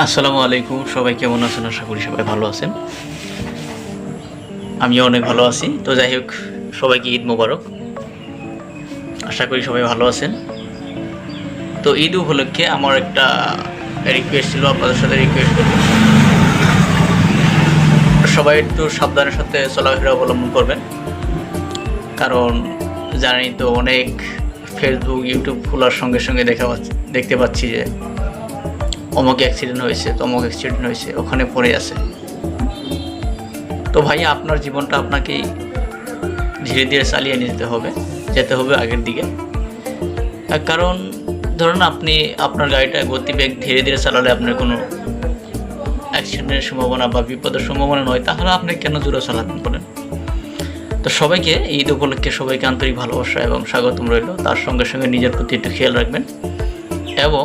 আসসালামু আলাইকুম, সবাই কেমন আছেন? আশা করি সবাই ভালো আছেন। আমিও অনেক ভালো আছি। তো যাই হোক, সবাইকে ঈদ মোবারক। আশা করি সবাই ভালো আছেন। তো ঈদ উপলক্ষে আমার একটা রিকোয়েস্ট ছিল, আপনাদের সাথে রিকোয়েস্ট করব, সবাই একটু সাবধানের সাথে চলাফেরা অবলম্বন করবেন। কারণ জানেনই তো, অনেক ফেসবুক ইউটিউব খোলার সঙ্গে সঙ্গে দেখতে পাচ্ছি যে অমুক অ্যাক্সিডেন্ট হয়েছে, তমুক অ্যাক্সিডেন্ট হয়েছে, ওখানে পড়ে আছে। তো ভাই, আপনার জীবনটা আপনাকেই ধীরে ধীরে চালিয়ে যেতে হবে আগের দিকে। কারণ ধরুন, আপনি আপনার গাড়িটা গতিবেগ ধীরে ধীরে চালালে আপনার কোনো অ্যাক্সিডেন্টের সম্ভাবনা বা বিপদের সম্ভাবনা নয়, তাহলে আপনি কেন জোরে চালাবেন বলেন? তো সবাইকে ঈদ উপলক্ষে সবাইকে আন্তরিক ভালোবাসা এবং স্বাগতম রইল। তার সঙ্গে সঙ্গে নিজের প্রতি একটু খেয়াল রাখবেন এবং